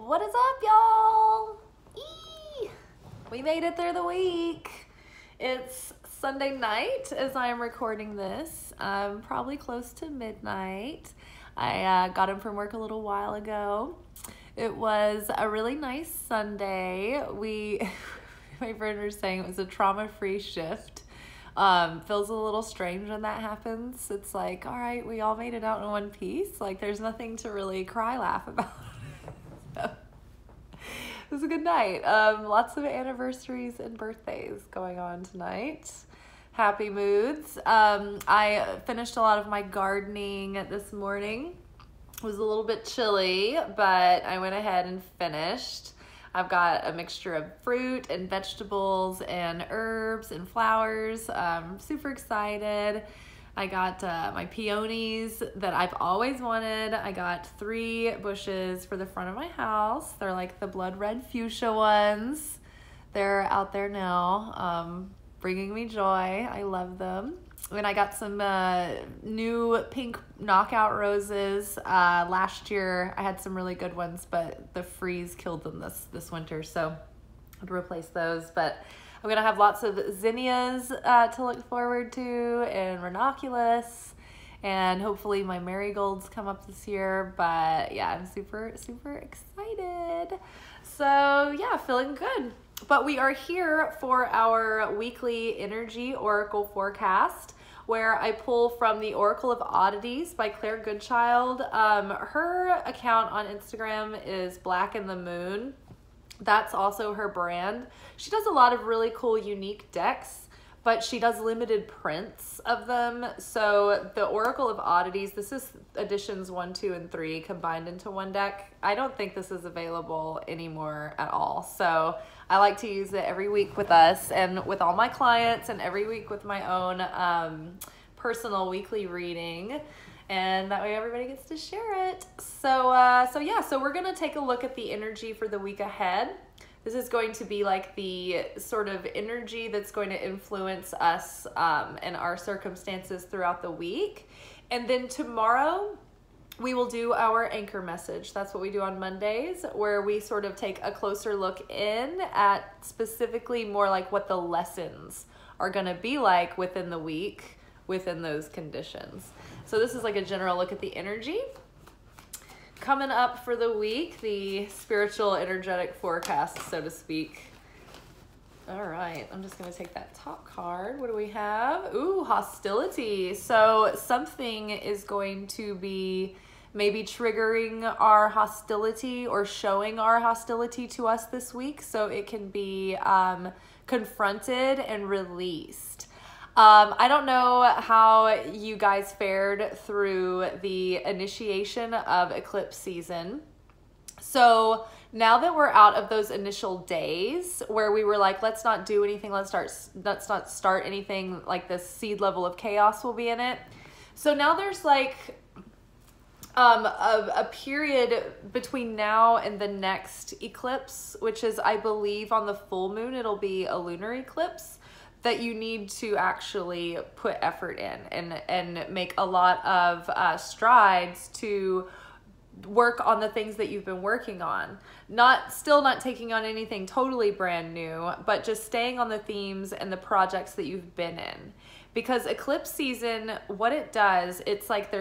What is up, y'all? We made it through the week. It's Sunday night as I am recording this, probably close to midnight. I got home from work a little while ago. It was a really nice Sunday. My friend was saying it was a trauma-free shift. Feels a little strange when that happens. It's like, all right, we all made it out in one piece. Like, there's nothing to really laugh about. So, it was a good night. Lots of anniversaries and birthdays going on tonight. Happy moods. I finished a lot of my gardening this morning. It was a little bit chilly, but I went ahead and finished. I've got a mixture of fruit and vegetables and herbs and flowers. I'm super excited. I got my peonies that I've always wanted. I got 3 bushes for the front of my house. They're like the blood red fuchsia ones. They're out there now, bringing me joy. I love them. And I got some new pink knockout roses. Last year I had some really good ones, but the freeze killed them this winter, so I had to replace those. But I'm gonna have lots of zinnias to look forward to, and ranunculus, and hopefully my marigolds come up this year. But yeah, I'm super excited. So yeah, feeling good. But we are here for our weekly energy oracle forecast, where I pull from the Oracle of Oddities by Claire Goodchild. Her account on Instagram is Black in the Moon. That's also her brand. She does a lot of really cool, unique decks, but she does limited prints of them. So the Oracle of Oddities, this is editions 1, 2, and 3 combined into one deck. I don't think this is available anymore at all. So I like to use it every week with us and with all my clients, and every week with my own personal weekly reading. And that way everybody gets to share it. So we're gonna take a look at the energy for the week ahead. This is going to be like the sort of energy that's going to influence us and our circumstances throughout the week. And then tomorrow we will do our anchor message. That's what we do on Mondays, where we sort of take a closer look in at specifically more like what the lessons are gonna be like within the week, within those conditions. So this is like a general look at the energy. Coming up for the week, the spiritual energetic forecast, so to speak. All right, I'm just gonna take that top card. What do we have? Ooh, hostility. So something is going to be maybe triggering our hostility or showing our hostility to us this week. So it can be confronted and released. I don't know how you guys fared through the initiation of eclipse season. So now that we're out of those initial days where we were like, let's not do anything, let's not start anything, like this seed level of chaos will be in it. So now there's like a period between now and the next eclipse, which is, I believe, on the full moon. It'll be a lunar eclipse, that you need to actually put effort in and make a lot of strides to work on the things that you've been working on. Still not taking on anything totally brand new, but just staying on the themes and the projects that you've been in. Because eclipse season, what it does, it's like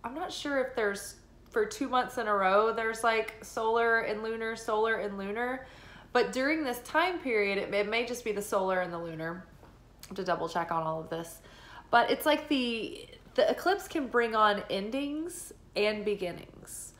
I'm not sure if there's, for 2 months in a row, there's like solar and lunar. But during this time period, it may just be the solar and the lunar. I have to double check on all of this. But it's like the eclipse can bring on endings and beginnings,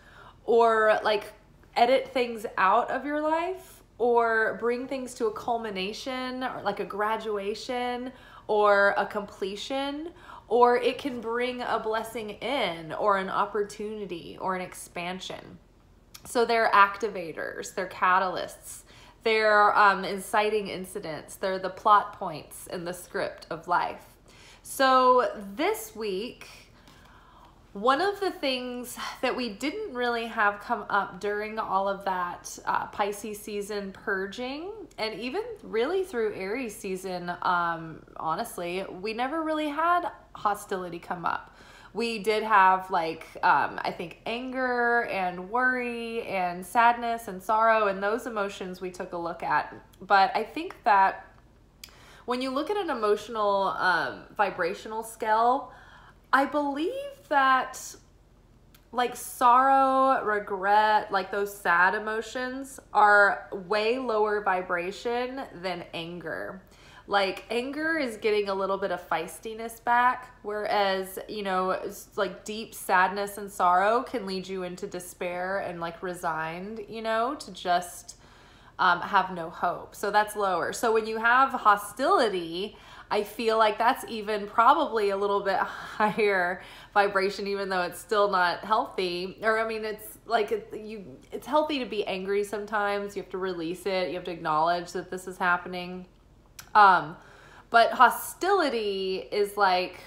or like edit things out of your life, or bring things to a culmination, or like a graduation or a completion, or it can bring a blessing in, or an opportunity or an expansion. So they're activators, they're catalysts. They're inciting incidents. They're the plot points in the script of life. So this week, one of the things that we didn't really have come up during all of that Pisces season purging, and even really through Aries season, honestly, we never really had hostility come up. We did have like, I think anger and worry and sadness and sorrow, and those emotions we took a look at. But I think that when you look at an emotional vibrational scale, I believe that like sorrow, regret, like those sad emotions are way lower vibration than anger. Like anger is getting a little bit of feistiness back, whereas, you know, like deep sadness and sorrow can lead you into despair and like resigned, you know, to just have no hope. So that's lower. So when you have hostility, I feel like that's even probably a little bit higher vibration, even though it's still not healthy. Or I mean, it's like it's healthy to be angry sometimes. You have to release it. You have to acknowledge that this is happening. But hostility is like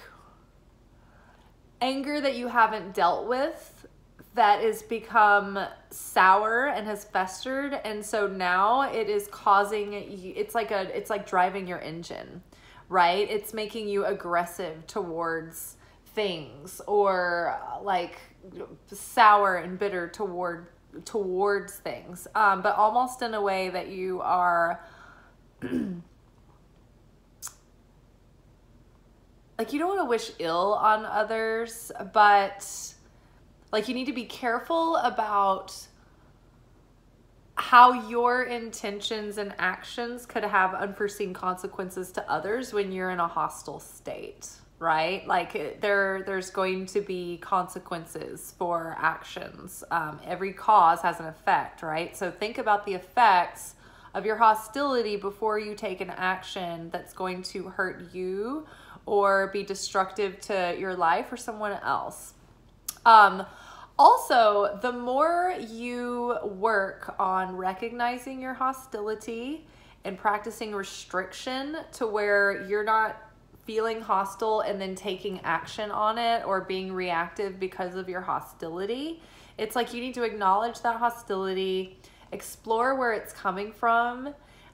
anger that you haven't dealt with, that has become sour and has festered. And so now it is causing, it's like driving your engine, right? It's making you aggressive towards things, or like sour and bitter towards things. But almost in a way that you are like, you don't want to wish ill on others, but like you need to be careful about how your intentions and actions could have unforeseen consequences to others when you're in a hostile state, right? Like there's going to be consequences for actions. Every cause has an effect, right? So think about the effects of your hostility before you take an action that's going to hurt you or be destructive to your life or someone else. Also, the more you work on recognizing your hostility and practicing restriction to where you're not feeling hostile and then taking action on it or being reactive because of your hostility, it's like you need to acknowledge that hostility, explore where it's coming from,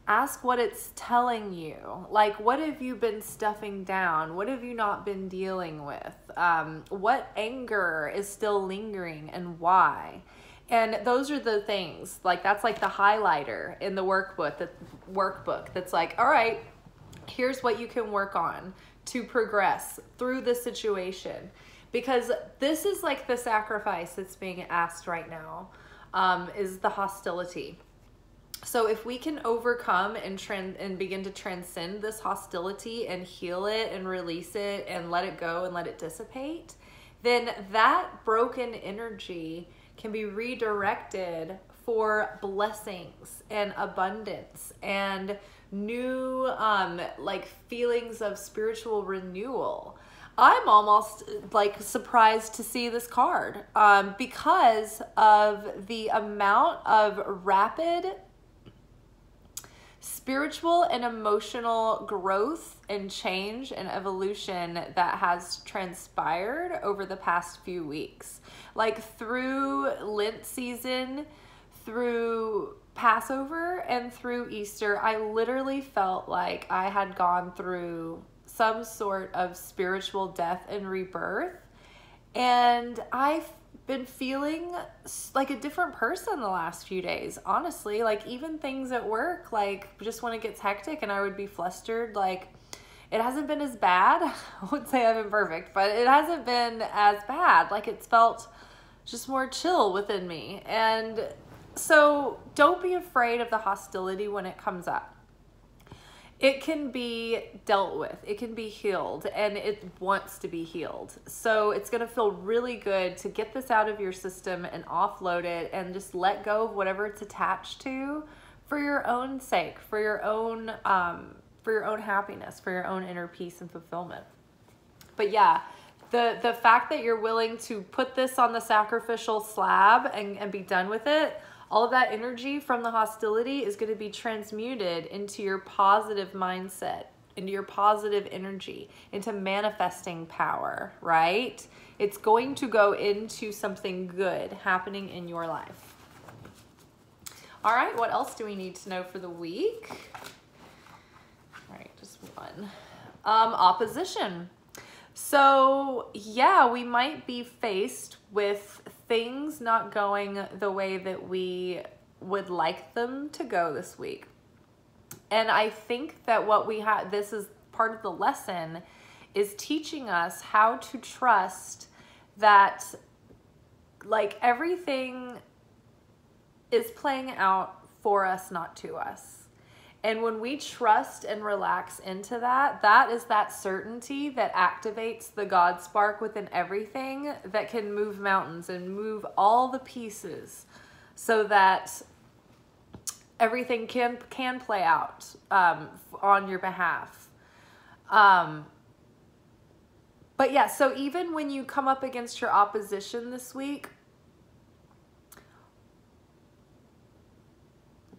ask what it's telling you. Like, what have you been stuffing down? What have you not been dealing with? What anger is still lingering and why? And those are the things, like that's like the highlighter in the workbook that's like, all right, here's what you can work on to progress through the situation. Because this is like the sacrifice that's being asked right now, is the hostility. So if we can overcome and begin to transcend this hostility and heal it and release it and let it go and let it dissipate, then that broken energy can be redirected for blessings and abundance and new like feelings of spiritual renewal. I'm almost like surprised to see this card because of the amount of rapid spiritual and emotional growth and change and evolution that has transpired over the past few weeks. Like through Lent season, through Passover, and through Easter, I literally felt like I had gone through some sort of spiritual death and rebirth. And I've been feeling like a different person the last few days, honestly. Like even things at work, like just when it gets hectic and I would be flustered, like it hasn't been as bad. I wouldn't say I've been perfect, but it hasn't been as bad. Like it's felt just more chill within me. And so don't be afraid of the hostility when it comes up. It can be dealt with, it can be healed, and it wants to be healed. So it's going to feel really good to get this out of your system and offload it and just let go of whatever it's attached to for your own sake, for your own happiness, for your own inner peace and fulfillment. But yeah, the fact that you're willing to put this on the sacrificial slab and be done with it, all of that energy from the hostility is going to be transmuted into your positive mindset, into your positive energy, into manifesting power, right? It's going to go into something good happening in your life. All right, what else do we need to know for the week? All right, just one. Opposition. So yeah, we might be faced with things not going the way that we would like them to go this week. And I think that what we have, this is part of the lesson, is teaching us how to trust that like everything is playing out for us, not to us. And when we trust and relax into that, that is that certainty that activates the God spark within everything that can move mountains and move all the pieces so that everything can play out on your behalf. But yeah, so even when you come up against your opposition this week,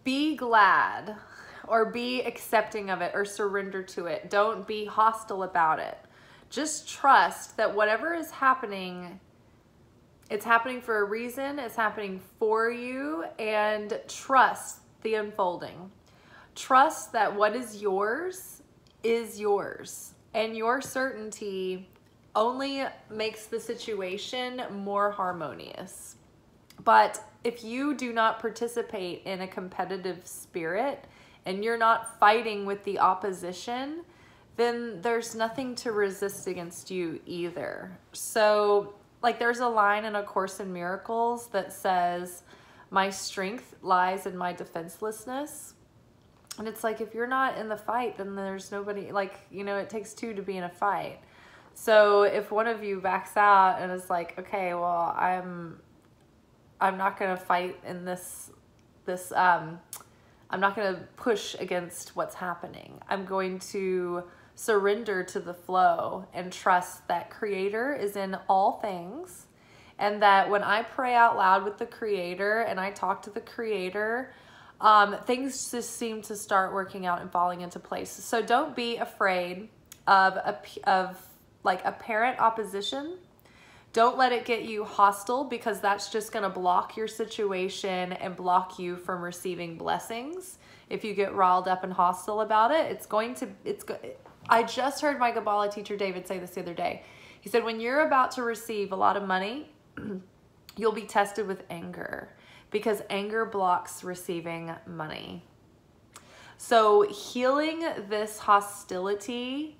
be glad or be accepting of it or surrender to it. Don't be hostile about it. Just trust that whatever is happening, it's happening for a reason, it's happening for you, and trust the unfolding. Trust that what is yours, and your certainty only makes the situation more harmonious. But if you do not participate in a competitive spirit and you're not fighting with the opposition, then there's nothing to resist against you either. So like there's a line in A Course in Miracles that says, my strength lies in my defenselessness. And it's like, if you're not in the fight, then there's nobody, like, you know, it takes two to be in a fight. So if one of you backs out and is like, okay, well, I'm not going to fight in this, I'm not going to push against what's happening. I'm going to surrender to the flow and trust that Creator is in all things. And that when I pray out loud with the Creator and I talk to the Creator, things just seem to start working out and falling into place. So don't be afraid of apparent opposition. Don't let it get you hostile, because that's just going to block your situation and block you from receiving blessings. If you get riled up and hostile about it, I just heard my Kabbalah teacher David say this the other day. He said, when you're about to receive a lot of money, you'll be tested with anger, because anger blocks receiving money. So healing this hostility,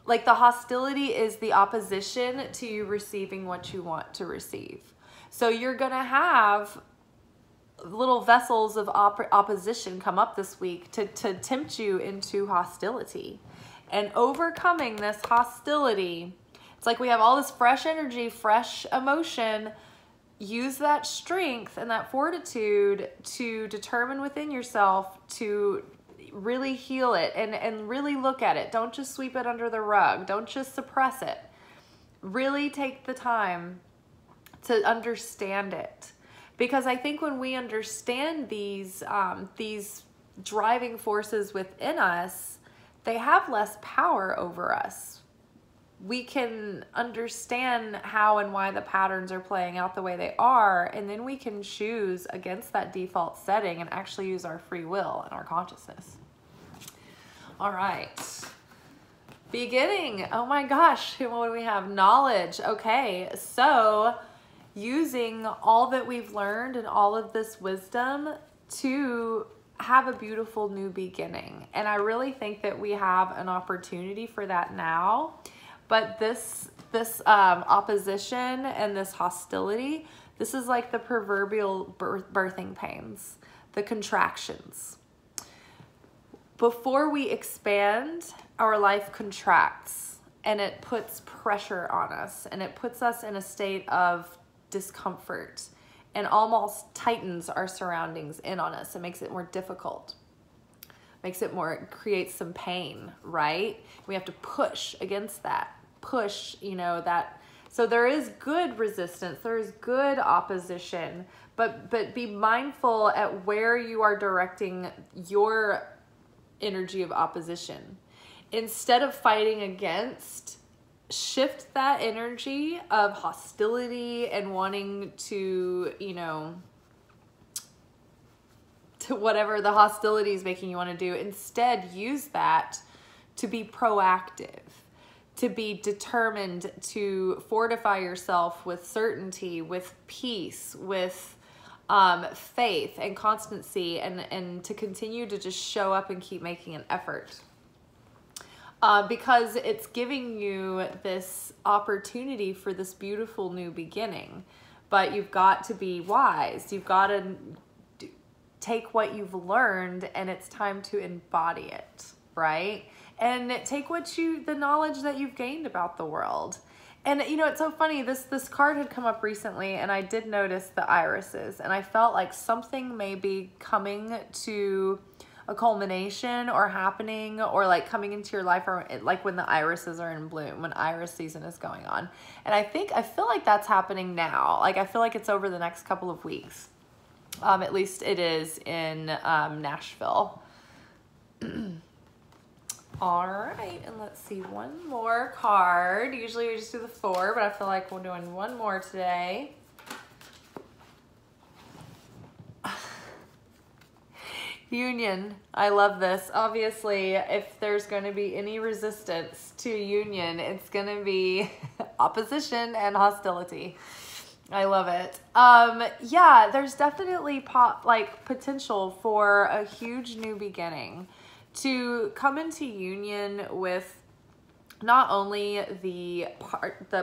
like the hostility is the opposition to you receiving what you want to receive. So you're going to have little vessels of opposition come up this week to tempt you into hostility. And overcoming this hostility, it's like we have all this fresh energy, fresh emotion. Use that strength and that fortitude to determine within yourself to really heal it and really look at it. Don't just sweep it under the rug. Don't just suppress it. Really take the time to understand it. Because I think when we understand these driving forces within us, they have less power over us. We can understand how and why the patterns are playing out the way they are, and then we can choose against that default setting and actually use our free will and our consciousness. All right. Beginning. Oh my gosh, what do we have? Knowledge. Okay, so using all that we've learned and all of this wisdom to have a beautiful new beginning. And I really think that we have an opportunity for that now. But this opposition and this hostility, this is like the proverbial birthing pains, the contractions. Before we expand, our life contracts, and it puts pressure on us, and it puts us in a state of discomfort and almost tightens our surroundings in on us. It makes it more difficult. It creates some pain, right? We have to push against that. Push, that. So there is good resistance, there is good opposition, but be mindful at where you are directing your energy of opposition. Instead of fighting against, shift that energy of hostility and wanting to, to whatever the hostility is making you want to do. Instead, use that to be proactive, to be determined to fortify yourself with certainty, with peace, with faith and constancy, and to continue to just show up and keep making an effort. Because it's giving you this opportunity for this beautiful new beginning. But you've got to be wise. You've got to take what you've learned, and it's time to embody it, right? And take the knowledge that you've gained about the world. And you know, it's so funny, this card had come up recently, and I did notice the irises, and I felt like something may be coming to a culmination or happening, or like coming into your life, or like when the irises are in bloom, when iris season is going on. And I feel like that's happening now. Like I feel like it's over the next couple of weeks. At least it is in Nashville. All right, and let's see, one more card. Usually we just do the 4, but I feel like we're doing one more today. Union. I love this. Obviously, if there's going to be any resistance to union, it's going to be opposition and hostility. I love it. Yeah, there's definitely potential for a huge new beginning to come into union with not only the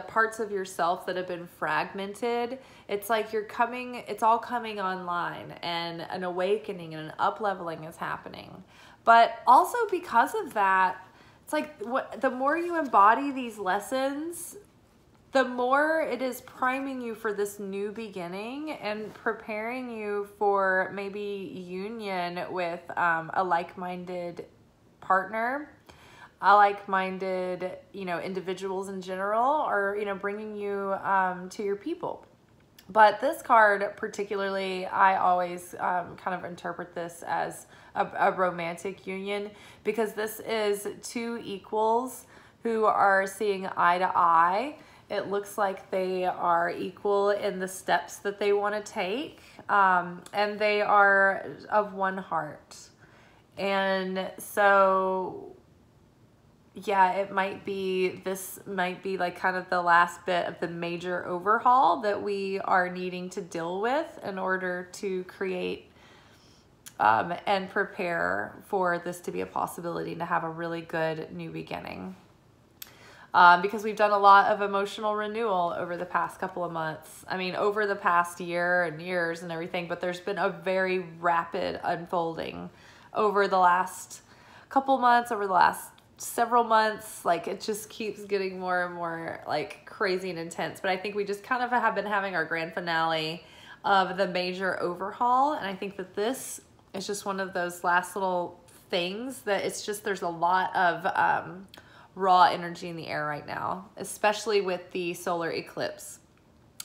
parts of yourself that have been fragmented. It's like it's all coming online, and an awakening and an up-leveling is happening. But also because of that, it's like the more you embody these lessons, the more it is priming you for this new beginning and preparing you for maybe union with a like-minded partner, like-minded, individuals in general, or, bringing you to your people. But this card particularly, I always kind of interpret this as a romantic union, because this is 2 equals who are seeing eye to eye. It looks like they are equal in the steps that they want to take, and they are of one heart. And so yeah, this might be like kind of the last bit of the major overhaul that we are needing to deal with in order to create and prepare for this to be a possibility, to have a really good new beginning. Because we've done a lot of emotional renewal over the past couple of months. I mean, over the past year and years and everything, but there's been a very rapid unfolding over the last couple months, over the last several months. Like, it just keeps getting more and more like crazy and intense. But I think we just kind of have been having our grand finale of the major overhaul. And I think that this is just one of those last little things that there's a lot of raw energy in the air right now, especially with the solar eclipse.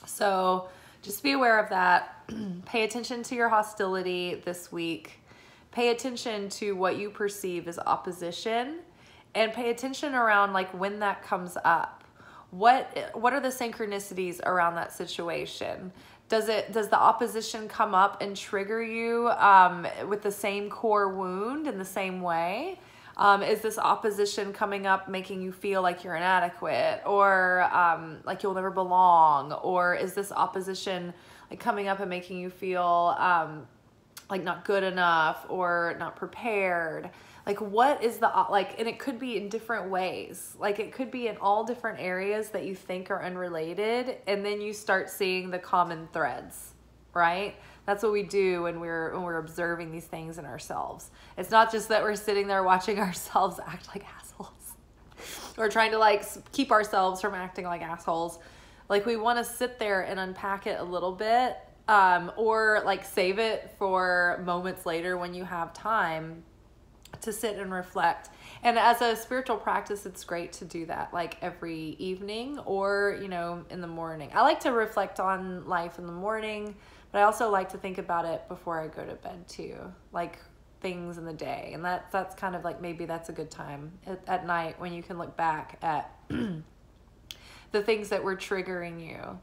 So just be aware of that. Pay attention to your hostility this week. Pay attention to what you perceive as opposition, and pay attention around like when that comes up. What are the synchronicities around that situation? Does the opposition come up and trigger you with the same core wound in the same way? Is this opposition coming up making you feel like you're inadequate, or like you'll never belong? Or is this opposition like coming up and making you feel like not good enough or not prepared? Like, what is and it could be in different ways. Like, it could be in all different areas that you think are unrelated, and then you start seeing the common threads, right? That's what we do when we're observing these things in ourselves. It's not just that we're sitting there watching ourselves act like assholes or trying to like keep ourselves from acting like assholes. Like, we want to sit there and unpack it a little bit, or like save it for moments later when you have time to sit and reflect. And as a spiritual practice, it's great to do that like every evening, or in the morning. I like to reflect on life in the morning, but I also like to think about it before I go to bed too, like things in the day. And that's kind of like, maybe that's a good time at night when you can look back at the things that were triggering you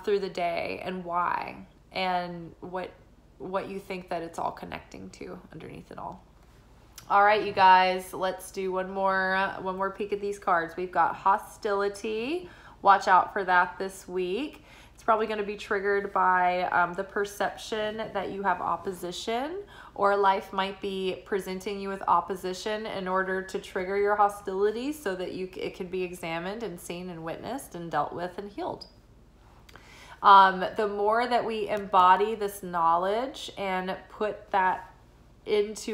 through the day, and why, and what you think that it's all connecting to underneath it all. All right, you guys, let's do one more peek at these cards. We've got hostility. Watch out for that this week. It's probably going to be triggered by the perception that you have opposition, or life might be presenting you with opposition in order to trigger your hostility so that it can be examined and seen and witnessed and dealt with and healed. The more that we embody this knowledge and put that knowledge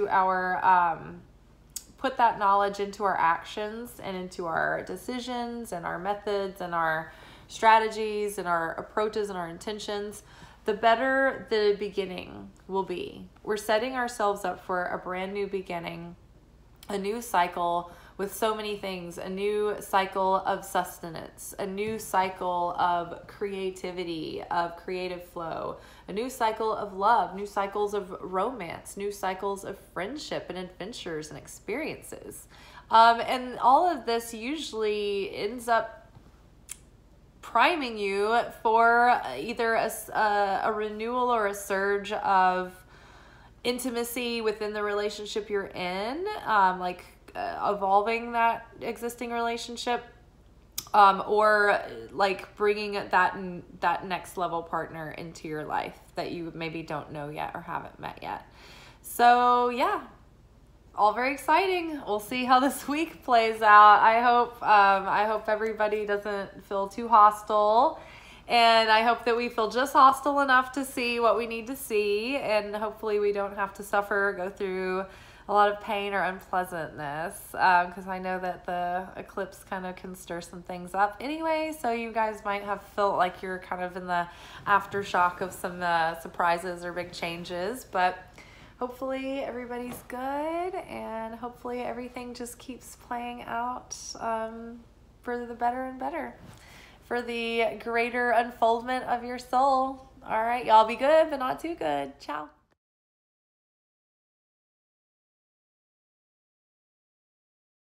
into our actions and into our decisions and our methods and our strategies and our approaches and our intentions, the better the beginning will be. We're setting ourselves up for a brand new beginning, a new cycle with so many things, a new cycle of sustenance, a new cycle of creativity, of creative flow, a new cycle of love, new cycles of romance, new cycles of friendship and adventures and experiences. And all of this usually ends up priming you for either a renewal or a surge of intimacy within the relationship you're in, evolving that existing relationship, or like bringing that next level partner into your life that you maybe don't know yet or haven't met yet. So yeah, all very exciting. We'll see how this week plays out. I hope everybody doesn't feel too hostile, and I hope that we feel just hostile enough to see what we need to see, and hopefully we don't have to suffer or go through a lot of pain or unpleasantness, because I know that the eclipse kind of can stir some things up anyway, so you guys might have felt like you're kind of in the aftershock of some surprises or big changes, but hopefully everybody's good, and hopefully everything just keeps playing out for the better and better, for the greater unfoldment of your soul. All right, y'all be good, but not too good. Ciao.